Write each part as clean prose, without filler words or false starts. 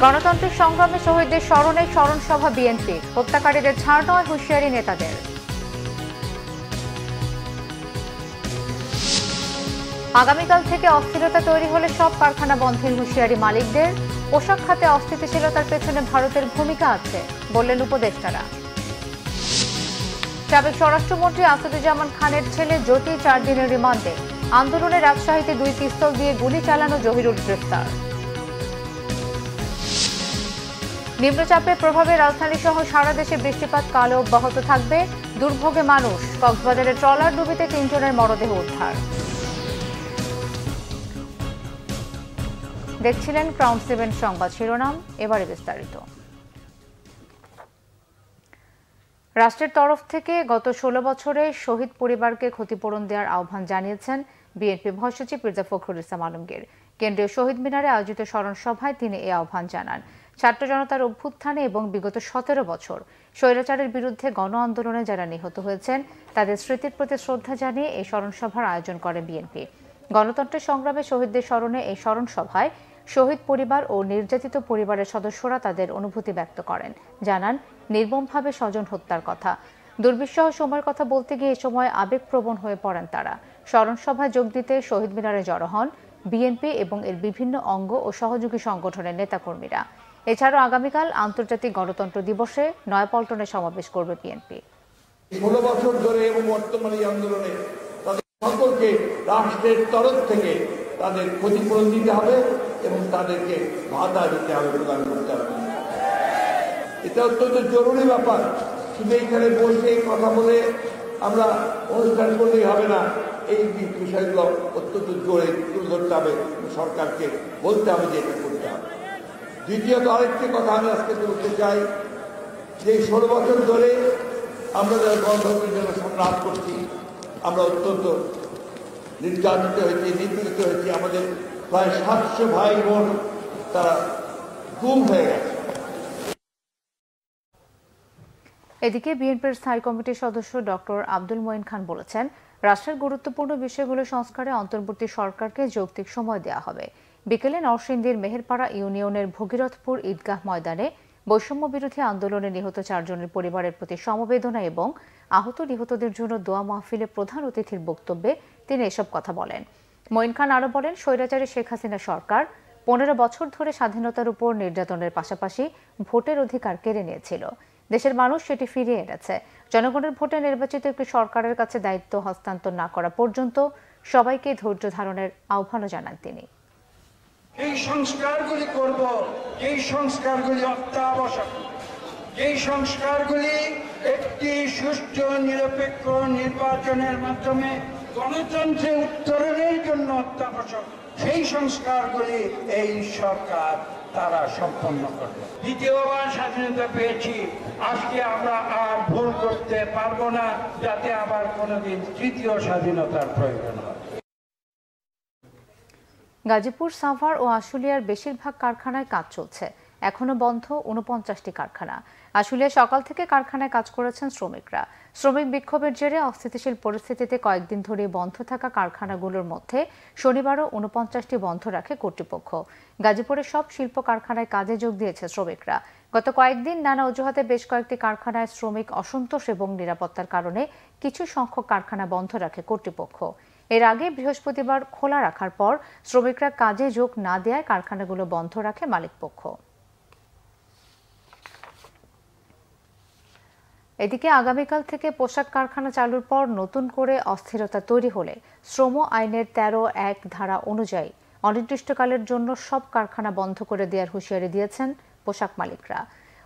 গণতান্ত্রিক সংগ্রামে শহীদদের স্মরণে স্মরণ সভা বিএনপির, হত্যাকারীদের ছাড় নয় হুঁশিয়ারি নেতাদের। আগামীকাল থেকে অস্থিরতা তৈরি হলে সব কারখানা বন্ধের হুঁশিয়ারি মালিকদের। পোশাক খাতে অস্থিতিশীলতার পেছনে ভারতের ভূমিকা আছে বললেন উপদেষ্টারা। সাবেক স্বরাষ্ট্রমন্ত্রী আসাদুজ্জামান খানের ছেলে জ্যোতি 4 দিনের রিমান্ডে। আন্দোলনে রাজশাহীতে 2 পিস্তল দিয়ে গুলি চালানো জহিরুল গ্রেফতার। নিম্নচাপের প্রভাবে রাজধানী সহ সারা দেশে বৃষ্টিপাত কালও অব্যাহত থাকবে। দুর্ভোগে মানুষ। কক্সবাজারে ট্রলার ডুবিতে 3 জনের মরদেহ উদ্ধার। দেখছিলেন ক্রাউন 7 সংবাদ শিরোনাম, এবারে বিস্তারিত। রাষ্ট্রের তরফ থেকে গত 16 বছরে শহীদ পরিবারকে ক্ষতিপূরণ দেওয়ার আহ্বান জানিয়েছেন বিএনপি মহাসচিব মির্জা ফখরুল ইসলাম আলমগীর। কেন্দ্রীয় শহীদ মিনারে আয়োজিত স্মরণ সভায় তিনি এই আহ্বান জানান। ছাত্র জনতার অভ্যুত্থানে এবং বিগত 17 বছর স্বৈরাচারের বিরুদ্ধে গণ আন্দোলনে যারা নিহত হয়েছেন তাদের স্মৃতির প্রতি শ্রদ্ধা জানিয়ে এই স্মরণ সভার আয়োজন করে বিএনপি। গণতন্ত্রের সংগ্রামে শহীদদের স্মরণে এই স্মরণ সভায় শহীদ পরিবার ও নির্যাতিত পরিবারের সদস্যরা তাদের অনুভূতি ব্যক্ত করেন, জানান নির্মমভাবে স্বজন হত্যার কথা। দুর্বিষহ সময়ের কথা বলতে গিয়ে এ সময় আবেগপ্রবণ হয়ে পড়েন তারা। স্মরণ সভায় যোগ দিতে শহীদ মিনারে জড়ো হন বিএনপি এবং এর বিভিন্ন অঙ্গ ও সহযোগী সংগঠনের নেতাকর্মীরা। এছাড়াও আগামীকাল আন্তর্জাতিক গণতন্ত্র দিবসে নয়াপল্টনে সমাবেশ করবে বিএনপি। 16 বছর ধরে এবং বর্তমানে আন্দোলনে তাদের সকলকে রাষ্ট্রের তরফ থেকে তাদের ক্ষতিপূরণ দিতে হবে এবং তাদেরকে ভাতা দিতে হবে, প্রদান করতে হবে। এটা অত্যন্ত জরুরি ব্যাপার। শুধু এইখানে বসে কথা বলে আমরা অনুষ্ঠান করলেই হবে না। এই বিষয়গুলো অত্যন্ত জোরে তুলে ধরতে হবে, সরকারকে বলতে হবে যে এটা করতে হবে। দ্বিতীয়ত আরেকটি কথা আমি আজকে বলতে চাই যে 16 বছর ধরে আমরা যারা গণতন্ত্রের জন্য সংগ্রাম করছি, আমরা অত্যন্ত নির্যাতিত হয়েছি, নিপীড়িত হয়েছি। আমাদের প্রায় 700 ভাই বোন তারা গুম হয়ে গেছে। এদিকে বিএনপির স্থায়ী কমিটির সদস্য ডক্টর আব্দুল মঈন খান বলেছেন, রাষ্ট্রের গুরুত্বপূর্ণ বিষয়গুলো সংস্কারে অন্তর্বর্তী সরকারকে যৌক্তিক সময় দেওয়া হবে। বিকেলে নরসিংদীর মেহেরপাড়া ইউনিয়নের ভগীরথপুর ঈদগাহ ময়দানে বৈষম্য বিরোধী আন্দোলনে নিহত 4 জনের পরিবারের প্রতি সমবেদনা এবং আহত নিহতদের জন্য দোয়া মাহফিলে প্রধান অতিথির বক্তব্যে তিনি এসব কথা বলেন। মঈন খান আরও বলেন, স্বৈরাচারী শেখ হাসিনা সরকার 15 বছর ধরে স্বাধীনতার উপর নির্যাতনের পাশাপাশি ভোটের অধিকার কেড়ে নিয়েছিল। দেশের মানুষ সেটি ফিরিয়ে এনেছে। জনগণের ভোটে নির্বাচিত একটি সরকারের কাছে দায়িত্ব হস্তান্তর না করা পর্যন্ত সবাইকে ধৈর্য ধারণের আহ্বানও জানান তিনি। এই সংস্কারগুলি করব, এই সংস্কারগুলি অত্যাবশ্যক। এই সংস্কারগুলি একটি সুষ্ঠু নিরপেক্ষ নির্বাচনের মাধ্যমে গণতন্ত্রে উত্তরণের জন্য অত্যাবশ্যক। সেই সংস্কারগুলি এই সরকার তারা সম্পন্ন করবে। দ্বিতীয়বার স্বাধীনতা পেয়েছি, আজকে আমরা আর ভুল করতে পারবো না যাতে আবার কোনোদিন তৃতীয় স্বাধীনতার প্রয়োজন হয়। গাজীপুর, সাভার ও আশুলিয়ার বেশিরভাগ কারখানায় কাজ চলছে। এখনো বন্ধ 49টি কারখানা। আশুলিয়া সকাল থেকে কারখানায় কাজ করেছেন শ্রমিকরা। শ্রমিক বিক্ষোভের জেরে অস্থিতিশীল পরিস্থিতিতে কয়েকদিন ধরে বন্ধ থাকা কারখানাগুলোর মধ্যে শনিবারও 49টি বন্ধ রাখে কর্তৃপক্ষ। গাজীপুরের সব শিল্প কারখানায় কাজে যোগ দিয়েছে শ্রমিকরা। গত কয়েকদিন নানা অজুহাতে বেশ কয়েকটি কারখানায় শ্রমিক অসন্তোষ এবং নিরাপত্তার কারণে কিছু সংখ্যক কারখানা বন্ধ রাখে কর্তৃপক্ষ। এর আগে বৃহস্পতিবার খোলা রাখার পর শ্রমিকরা কাজে যোগ না দেওয়ায় কারখানাগুলো বন্ধ রাখে মালিকপক্ষ। এদিকে আগামীকাল থেকে পোশাক কারখানা চালুর পর নতুন করে অস্থিরতা তৈরি হলে শ্রম আইনের 13(1) ধারা অনুযায়ী অনির্দিষ্টকালের জন্য সব কারখানা বন্ধ করে দেওয়ার হুঁশিয়ারি দিয়েছেন পোশাক মালিকরা।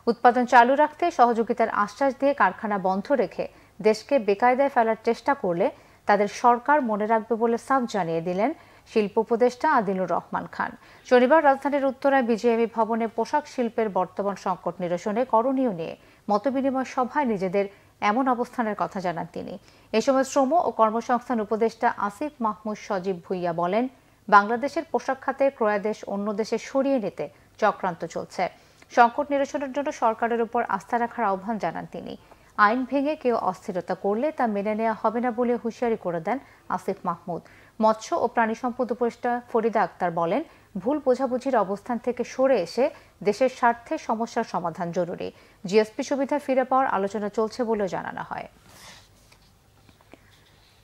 উৎপাদন চালু রাখতে সহযোগিতার আশ্বাস দিয়ে কারখানা বন্ধ রেখে দেশকে বেকায়দায় ফেলার চেষ্টা করলে তাদের সরকার মনে রাখবে বলে সাফ জানিয়ে দিলেন শিল্প উপদেষ্টা আদিলুর রহমান খান। শনিবার রাজধানীর উত্তরায় বিজেএমই ভবনে পোশাক শিল্পের বর্তমান সংকট নিরসনে করণীয় নিয়ে মতবিনিময় সভায় নিজেদের এমন অবস্থানের কথা জানান তিনি। এ সময় শ্রম ও কর্মসংস্থান উপদেষ্টা আসিফ মাহমুদ সজীব ভুইয়া বলেন, বাংলাদেশের পোশাক খাতের ক্রয়াদেশ অন্য দেশে সরিয়ে নিতে চক্রান্ত চলছে। সংকট নিরসনের জন্য সরকারের উপর আস্থা রাখার আহ্বান জানান তিনি। আইন ভেঙে কেউ অস্থিরতা করলে তা মেনে নেওয়া হবে না বলে হুঁশিয়ারি করে দেন আসিফ মাহমুদ। মৎস্য ও প্রাণী সম্পদ উপদেষ্টা ফরিদা আক্তার বলেন, ভুল বোঝাবুঝির অবস্থান থেকে সরে এসে দেশের স্বার্থে সমস্যার সমাধান জরুরি। জিএসপি সুবিধা ফিরে পাওয়ার আলোচনা চলছে বলেও জানানো হয়।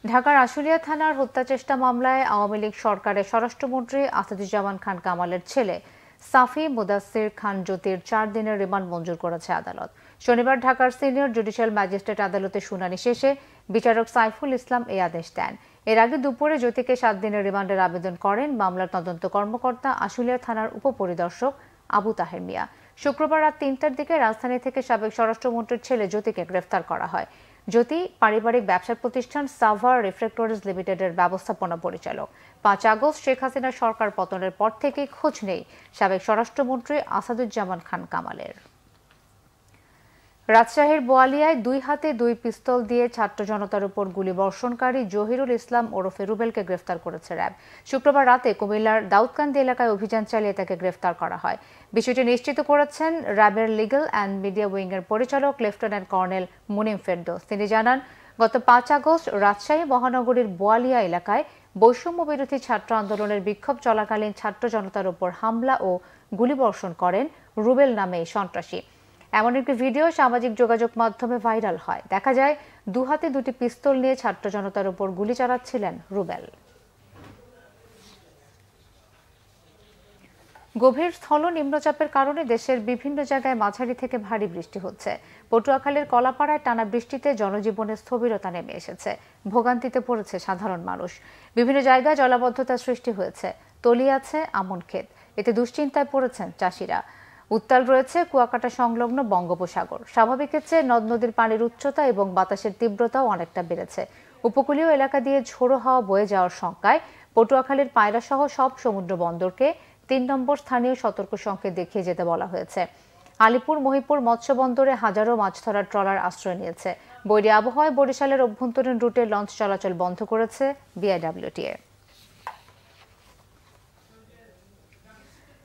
ঢাকার আশুলিয়া থানার হত্যাচেষ্টা মামলায় আওয়ামী লীগ সরকারের স্বরাষ্ট্রমন্ত্রী আসাদুজ্জামান খান কামালের ছেলে সাফি মুদাসসির খান জ্যোতির 4 দিনের রিমান্ড মঞ্জুর করেছে আদালত। শনিবার ঢাকার সিনিয়র জুডিশিয়াল ম্যাজিস্ট্রেট আদালতে শুনানি শেষে বিচারক সাইফুল ইসলাম এই আদেশ দেন। এর আগে দুপুরে জ্যোতিকে 7 দিনের রিমান্ডের আবেদন করেন মামলার তদন্ত কর্মকর্তা আশুলিয়া থানার উপপরিদর্শক আবু তাহের মিয়া। শুক্রবার রাত 3টার দিকে রাজধানী থেকে সাবেক স্বরাষ্ট্রমন্ত্রীর ছেলে জ্যোতিকে গ্রেফতার করা হয়। জ্যোতি পারিবারিক ব্যবসা প্রতিষ্ঠান সাভার রিফ্র্যাক্টরিজ লিমিটেডের ব্যবস্থাপনা পরিচালক। 5 আগস্ট শেখ হাসিনার সরকার পতনের পর থেকেই খোঁজ নেই সাবেক স্বরাষ্ট্রমন্ত্রী আসাদুজ্জামান খান কামালের। রাজশাহীর বোয়ালিয়ায় 2 হাতে 2 পিস্তল দিয়ে ছাত্র জনতার উপর গুলিবর্ষণকারী জহিরুল ইসলাম ওরফে রুবেলকে গ্রেফতার করেছে র্যাব। শুক্রবার রাতে কুমিল্লার দাউদকান্দি এলাকায় অভিযান চালিয়ে তাকে গ্রেফতার করা হয়। বিষয়টি নিশ্চিত করেছেন র্যাবের লিগ্যাল অ্যান্ড মিডিয়া উইংয়ের পরিচালক লেফটেন্যান্ট কর্নেল মুনিম ফেরদৌস। তিনি জানান, গত 5 আগস্ট রাজশাহী মহানগরীর বোয়ালিয়া এলাকায় বৈষম্য বিরোধী ছাত্র আন্দোলনের বিক্ষোভ চলাকালীন ছাত্র জনতার উপর হামলা ও গুলিবর্ষণ করেন রুবেল নামে এই সন্ত্রাসী। এমন একটি ভিডিও সামাজিক যোগাযোগ মাধ্যমে ভাইরাল হয়। দেখা যায় 2 হাতে 2টি পিস্তল নিয়ে ছাত্র জনতার উপর গুলি চালাচ্ছিলেন রুবেল। গভীর স্থল নিম্নচাপের কারণে দেশের বিভিন্ন জায়গায় মাঝারি থেকে ভারী বৃষ্টি হচ্ছে। পটুয়াখালীর কলাপাড়ায় টানা বৃষ্টিতে জনজীবনে স্থবিরতা নেমে এসেছে। ভোগান্তিতে পড়েছে সাধারণ মানুষ। বিভিন্ন জায়গায় জলাবদ্ধতার সৃষ্টি হয়েছে। তলিয়ে আছে আমন ক্ষেত। এতে দুশ্চিন্তায় পড়েছেন চাষিরা। উত্তাল রয়েছে কুয়াকাটা সংলগ্ন বঙ্গোপসাগর। স্বাভাবিকের চেয়ে নদ নদীর পানির উচ্চতা এবং বাতাসের তীব্রতাও অনেকটা বেড়েছে। উপকূলীয় এলাকা দিয়ে ঝোড়ো হাওয়া বয়ে যাওয়ার শঙ্কায় পটুয়াখালীর পায়রা সহ সব সমুদ্র বন্দরকে 3 নম্বর স্থানীয় সতর্ক সংকেত দেখিয়ে যেতে বলা হয়েছে। আলিপুর মহিপুর মৎস্য বন্দরে হাজারো মাছ ধরার ট্রলার আশ্রয় নিয়েছে। বৈরী আবহাওয়ায় বরিশালের অভ্যন্তরীণ রুটে লঞ্চ চলাচল বন্ধ করেছে বিআইডব্লিউটিএ।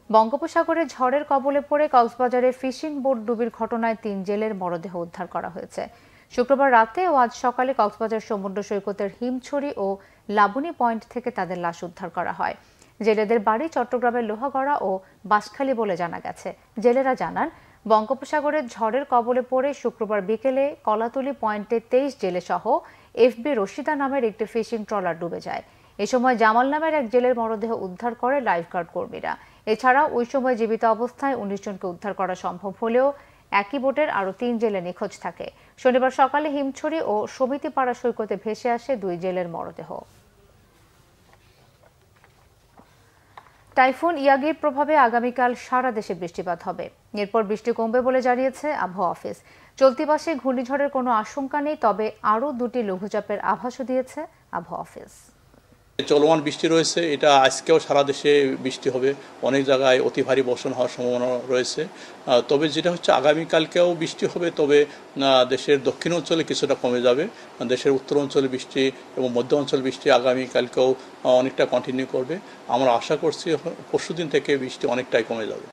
বঙ্গোপসাগরে ঝড়ের কবলে পড়ে কক্সবাজারে ফিশিং বোট ডুবির ঘটনায় 3 জেলের মরদেহ উদ্ধার করা হয়েছে। শুক্রবার রাতে ও আজ সকালে কক্সবাজার সমুদ্র সৈকতের হিমছড়ি ও লাবণী পয়েন্ট থেকে তাদের লাশ উদ্ধার করা হয়। জেলেদের বাড়ি চট্টগ্রামের লোহাগড়া ও বাঁশখালী বলে জানা গেছে। জেলেরা জানান, বঙ্গোপসাগরের ঝড়ের কবলে পড়ে শুক্রবার বিকেলে কলাতলি পয়েন্টে 23 জেলে সহ এফবি রশিদা নামের একটি ফিশিং ট্রলার ডুবে যায়। এ সময় জামাল নামের এক জেলের মরদেহ উদ্ধার করে লাইফগার্ড কর্মীরা। এছাড়াও ওই সময় জীবিত অবস্থায় 19 জনকে উদ্ধার করা সম্ভব হলেও একই বোটের আরও 3 জেলে নিখোঁজ থাকে। শনিবার সকালে হিমছড়ি ও সমিতিপাড়া সৈকতে ভেসে আসে 2 জেলের মরদেহ। টাইফুন ইয়াগির প্রভাবে আগামীকাল সারা দেশে বৃষ্টিপাত হবে। এরপর বৃষ্টি কমবে বলে জানিয়েছে আবহাওয়া অফিস। চলতি মাসে ঘূর্ণিঝড়ের কোনো আশঙ্কা নেই, তবে আরও 2টি লঘুচাপের আভাসও দিয়েছে আবহাওয়া অফিস। চলমান বৃষ্টি রয়েছে, এটা আজকেও সারা দেশে বৃষ্টি হবে। অনেক জায়গায় অতি ভারী বর্ষণ হওয়ার সম্ভাবনা রয়েছে। তবে যেটা হচ্ছে আগামীকালকেও বৃষ্টি হবে, তবে দেশের দক্ষিণ অঞ্চলে কিছুটা কমে যাবে। দেশের উত্তর অঞ্চলে বৃষ্টি এবং মধ্য অঞ্চল বৃষ্টি আগামীকালকেও অনেকটা কন্টিনিউ করবে। আমরা আশা করছি পরশুদিন থেকে বৃষ্টি অনেকটাই কমে যাবে।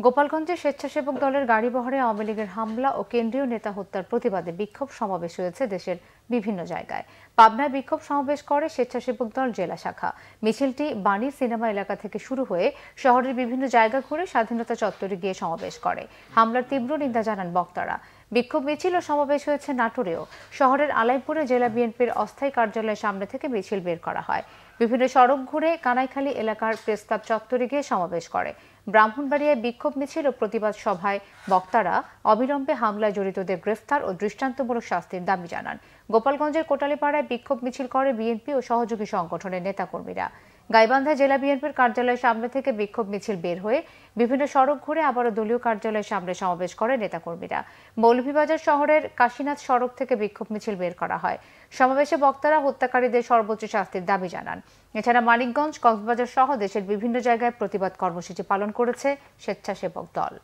গোপালগঞ্জে স্বেচ্ছাসেবক দলের গাড়িবহরে আওয়ামী লীগের হামলা ও কেন্দ্রীয় নেতা হত্যার প্রতিবাদে বিক্ষোভ সমাবেশ হয়েছে দেশের বিভিন্ন জায়গায়। পাবনায় বিক্ষোভ সমাবেশ করে স্বেচ্ছাসেবক দল জেলা শাখা। মিছিলটি বাণী সিনেমা এলাকা থেকে শুরু হয়ে শহরের বিভিন্ন জায়গা ঘুরে স্বাধীনতা চত্বরে গিয়ে সমাবেশ করে। হামলার তীব্র নিন্দা জানান বক্তারা। বিক্ষোভ মিছিল ও সমাবেশ হয়েছে নাটোরেও। শহরের আলাইপুরে জেলা বিএনপির অস্থায়ী কার্যালয়ের সামনে থেকে মিছিল বের করা হয়। বিভিন্ন সড়ক ঘুরে কানাইখালী এলাকার প্রেসক্লাব চত্বরে গিয়ে সমাবেশ করে। ব্রাহ্মণবাড়িয়ায় বিক্ষোভ মিছিল ও প্রতিবাদ সভায় বক্তারা অবিলম্বে হামলায় জড়িতদের গ্রেফতার ও দৃষ্টান্তমূলক শাস্তির দাবি জানান। গোপালগঞ্জের কোটালীপাড়ায় বিক্ষোভ মিছিল করে বিএনপি ও সহযোগী সংগঠনের নেতাকর্মীরা। গাইবান্ধা জেলা বিএনপির কার্যালয়ের সামনে থেকে বিক্ষোভ মিছিল বের হয়ে বিভিন্ন সড়ক ঘুরে আবারও দলীয় কার্যালয়ের সামনে সমাবেশ করে নেতাকর্মীরা। মৌলভীবাজার শহরের কাশীনাথ সড়ক থেকে বিক্ষোভ মিছিল বের করা হয়। সমাবেশে বক্তারা হত্যাকারীদের সর্বোচ্চ শাস্তির দাবি জানান। এছাড়া মানিকগঞ্জ, কক্সবাজার সহ দেশের বিভিন্ন জায়গায় প্রতিবাদ কর্মসূচি পালন করেছে স্বেচ্ছাসেবক দল।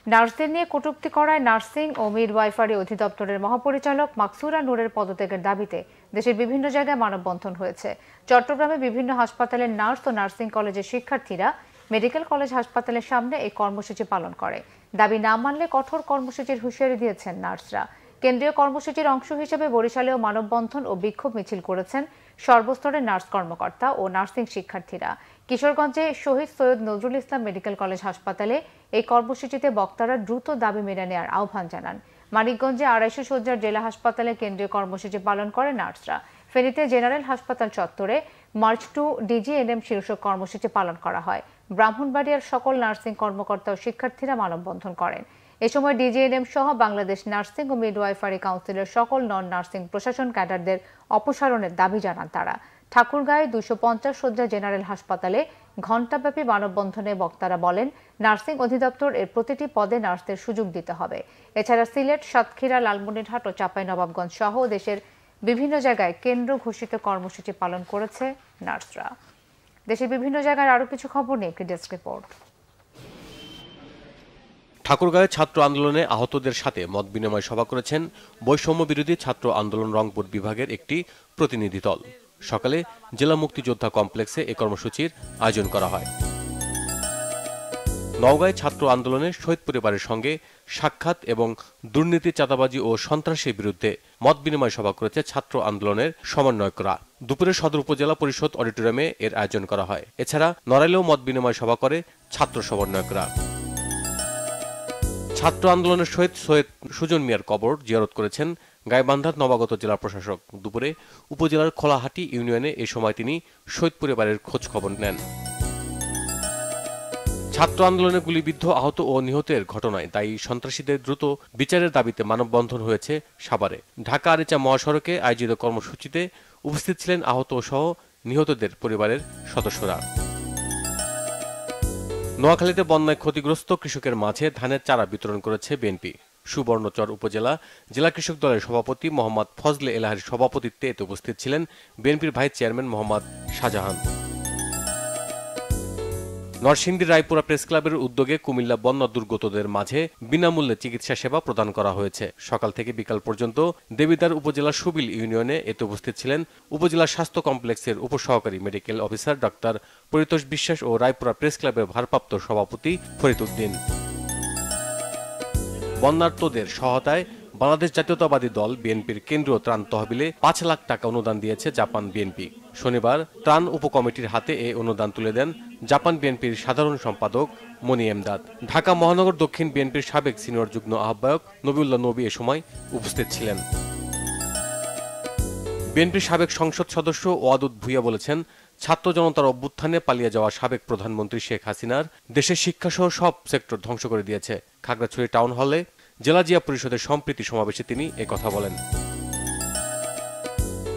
নার্সদের নিয়ে কটূক্তি করায় নার্সিং ও মিডওয়াইফারি অধিদপ্তরের মহাপরিচালক মাকসুরা নূরের পদত্যাগের দাবিতে দেশের বিভিন্ন জায়গায় মানববন্ধন হয়েছে। চট্টগ্রামে বিভিন্ন হাসপাতালের নার্স ও নার্সিং কলেজের শিক্ষার্থীরা মেডিকেল কলেজ হাসপাতালের সামনে এই কর্মসূচি পালন করে। দাবি না মানলে কঠোর কর্মসূচির হুঁশিয়ারি দিয়েছেন নার্সরা। কেন্দ্রীয় কর্মসূচির অংশ হিসেবে বরিশালেও মানববন্ধন ও বিক্ষোভ মিছিল করেছেন সর্বস্তরের নার্স কর্মকর্তা ও নার্সিং শিক্ষার্থীরা। কিশোরগঞ্জে শহীদ সৈয়দ নজরুল ইসলাম মেডিকেল কলেজ হাসপাতালে এই কর্মসূচিতে বক্তারা দ্রুত দাবি মেনে নেওয়ার আহ্বান জানান। মানিকগঞ্জে 250 শয্যার জেলা হাসপাতালে কেন্দ্রীয় কর্মসূচি পালন করে নার্সরা। ফেনীতে জেনারেল হাসপাতাল চত্বরে মার্চ টু ডিজিএনএম শীর্ষক কর্মসূচি পালন করা হয়। ব্রাহ্মণবাড়িয়ার সকল নার্সিং কর্মকর্তা ও শিক্ষার্থীরা মানববন্ধন করেন। এ সময় ডিজিএনএম সহ বাংলাদেশ নার্সিং ও মিডওয়াইফারি কাউন্সিলের সকল নন নার্সিং প্রশাসন ক্যাডারদের অপসারণের দাবি জানান তারা। ঠাকুরগাঁয়ে 250 শয্যা জেনারেল হাসপাতালে ঘণ্টাব্যাপী মানববন্ধনে বক্তারা বলেন, নার্সিং অধিদপ্তর এর প্রতিটি পদে নার্সদের সুযোগ দিতে হবে। এছাড়া সিলেট, সাতক্ষীরা, লালমনিরহাট ও চাঁপাইনবাবগঞ্জ সহ দেশের বিভিন্ন জায়গায় কেন্দ্র ঘোষিত কর্মসূচি পালন করেছে নার্সরা। দেশের বিভিন্ন জায়গায় আরও কিছু খবর নিয়ে একটি ডেস্ক রিপোর্ট। ঠাকুরগাঁয়ে ছাত্র আন্দোলনে আহতদের সাথে মত বিনিময় সভা করেছেন বৈষম্য বিরোধী ছাত্র আন্দোলন রংপুর বিভাগের একটি প্রতিনিধি দল। সকালে জেলা মুক্তিযোদ্ধা কমপ্লেক্সে এ কর্মসূচির আয়োজন করা হয়। নওগাঁয় ছাত্র আন্দোলনে শহীদ পরিবারের সঙ্গে সাক্ষাৎ এবং দুর্নীতি, চাঁদাবাজি ও সন্ত্রাসের বিরুদ্ধে মত বিনিময় সভা করেছে ছাত্র আন্দোলনের সমন্বয়করা। দুপুরে সদর উপজেলা পরিষদ অডিটোরিয়ামে এর আয়োজন করা হয়। এছাড়া নড়াইলেও মত বিনিময় সভা করে ছাত্র সমন্বয়করা। ছাত্র আন্দোলনের শহীদ সৈয়দ সুজন মিয়ার কবর জিয়ারত করেছেন গাইবান্ধার নবাগত জেলা প্রশাসক। দুপুরে উপজেলার খোলাহাটি ইউনিয়নে এ সময় তিনি শহীদ পরিবারের খোঁজ খবর নেন। ছাত্র আন্দোলনে গুলিবিদ্ধ, আহত ও নিহতের ঘটনায় দায়ী সন্ত্রাসীদের দ্রুত বিচারের দাবিতে মানববন্ধন হয়েছে সাভারে। ঢাকা আরিচা মহাসড়কে আয়োজিত কর্মসূচিতে উপস্থিত ছিলেন আহত সহ নিহতদের পরিবারের সদস্যরা। নোয়াখালীতে বন্যায় ক্ষতিগ্রস্ত কৃষকের মাঝে ধানের চারা বিতরণ করেছে বিএনপি। সুবর্ণচর উপজেলা জেলা কৃষক দলের সভাপতি মোহাম্মদ ফজলে এলাহার সভাপতিত্বে এতে উপস্থিত ছিলেন বিএনপির ভাইস চেয়ারম্যান মোহাম্মদ শাহজাহান। নরসিংদীর রায়পুরা প্রেস ক্লাবের উদ্যোগে কুমিল্লা বন্যা দুর্গতদের মাঝে বিনামূল্যে চিকিৎসা সেবা প্রদান করা হয়েছে। সকাল থেকে বিকাল পর্যন্ত দেবিদ্বার উপজেলার সুবিল ইউনিয়নে এতে উপস্থিত ছিলেন উপজেলা স্বাস্থ্য কমপ্লেক্সের উপসহকারী মেডিকেল অফিসার ডাক্তার পরিতোষ বিশ্বাস ও রায়পুরা প্রেস ক্লাবের ভারপ্রাপ্ত সভাপতি ফরিদ উদ্দিন। বন্যার্তদের সহায়তায় বাংলাদেশ জাতীয়তাবাদী দল বিএনপির কেন্দ্রীয় ত্রাণ তহবিলে 5 লাখ টাকা অনুদান দিয়েছে জাপান বিএনপি। শনিবার ত্রাণ উপকমিটির হাতে এই অনুদান তুলে দেন জাপান বিএনপির সাধারণ সম্পাদক মনি এমদাদ। ঢাকা মহানগর দক্ষিণ বিএনপির সাবেক সিনিয়র যুগ্ম আহ্বায়ক নবিউল্লাহ নবী এ সময় উপস্থিত ছিলেন। বিএনপির সাবেক সংসদ সদস্য ওয়াদুদ ভুইয়া বলেছেন, ছাত্র জনতার অভ্যুত্থানে পালিয়ে যাওয়া সাবেক প্রধানমন্ত্রী শেখ হাসিনার দেশের শিক্ষাসহ সব সেক্টর ধ্বংস করে দিয়েছে। খাগড়াছড়ি টাউন হলে জেলা জিয়া পরিষদের সম্প্রীতি সমাবেশে তিনি একথা বলেন।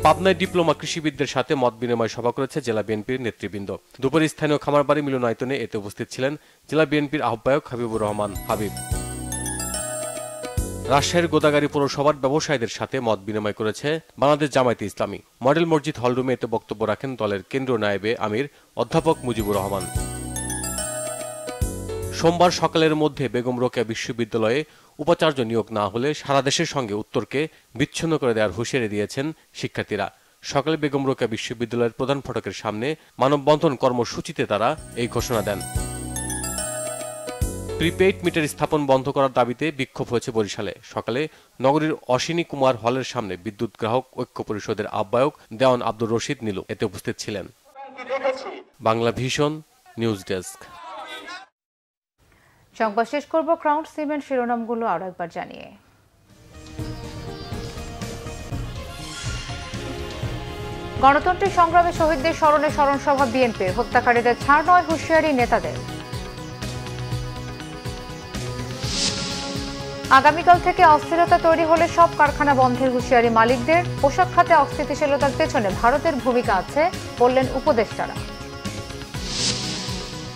পাবনায় ডিপ্লোমা কৃষিবিদদের সাথে মত বিনিময় সভা করেছে জেলা বিএনপির নেতৃবৃন্দ। দুপুরে স্থানীয় খামারবাড়ি মিলনায়তনে এতে উপস্থিত ছিলেন জেলা বিএনপির আহ্বায়ক হাবিবুর রহমান হাবিব। রাজশাহীর গোদাগাড়ী পৌরসভার ব্যবসায়ীদের সাথে মত বিনিময় করেছে বাংলাদেশ জামায়াতে ইসলামী। মডেল মসজিদ হলরুমে এতে বক্তব্য রাখেন দলের কেন্দ্রীয় নায়েবে আমির অধ্যাপক মুজিবুর রহমান। সোমবার সকালের মধ্যে বেগম রোকেয়া বিশ্ববিদ্যালয়ে উপাচার্য নিয়োগ না হলে সারা দেশের সঙ্গে উত্তরকে বিচ্ছিন্ন করে দেওয়ার হুঁশিয়ারি দিয়েছেন শিক্ষার্থীরা। সকালে বেগম রোকেয়া বিশ্ববিদ্যালয়ের প্রধান ফটকের সামনে মানববন্ধন কর্মসূচিতে তারা এই ঘোষণা দেন। প্রিপেইড মিটার স্থাপন বন্ধ করার দাবিতে বিক্ষোভ হয়েছে বরিশালে। সকালে নগরীর অশ্বিনী কুমার হলের সামনে বিদ্যুৎ গ্রাহক ঐক্য পরিষদের আহ্বায়ক দেওয়ান আব্দুর রশিদ নীলু এতে উপস্থিত ছিলেন। Bangla vision news desk. সংবাদ শেষ করব ক্রাউন সিমেন্ট শিরোনামগুলো আরো একবার জানিয়ে। গণতন্ত্রের সংগ্রামে শহীদদের স্মরণে স্মরণ সভা বিএনপির, হত্যাকারীদের ছাড় নয় হুঁশিয়ারি নেতাদের। আগামীকাল থেকে অস্থিরতা তৈরি হলে সব কারখানা বন্ধের হুঁশিয়ারি মালিকদের। পোশাক খাতে অস্থিতিশীলতার পেছনে ভারতের ভূমিকা আছে বললেন উপদেষ্টারা।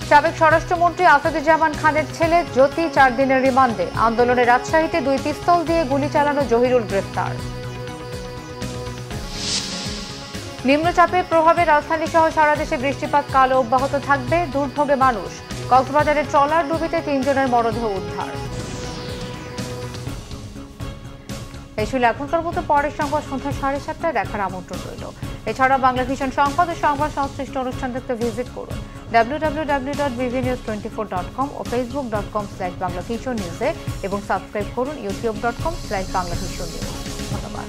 সাবেক স্বরাষ্ট্রমন্ত্রী আসাদুজ্জামান খানের ছেলে জ্যোতি 4 দিনের রিমান্ডে। আন্দোলনে রাজশাহীতে 2 পিস্তল দিয়ে গুলি চালানো জহিরুল গ্রেফতার। নিম্নচাপের প্রভাবে রাজধানী সহ সারা দেশে বৃষ্টিপাত কাল অব্যাহত থাকবে, দুর্ভোগে মানুষ। কক্সবাজারের ট্রলার ডুবিতে 3 জনের মরদেহ উদ্ধার। এই ছিল এখনকার মতো। পরের সংবাদ সন্ধ্যা 7:30টায় দেখার আমন্ত্রণ রইল। এছাড়া বাংলা ভিশন সংবাদ ও সংবাদ সংশ্লিষ্ট অনুষ্ঠান দেখতে ভিজিট করুন www.bvnews24.com ও facebook.com/banglavisionnews এবং সাবস্ক্রাইব করুন youtube.com/banglavisionnews। ধন্যবাদ।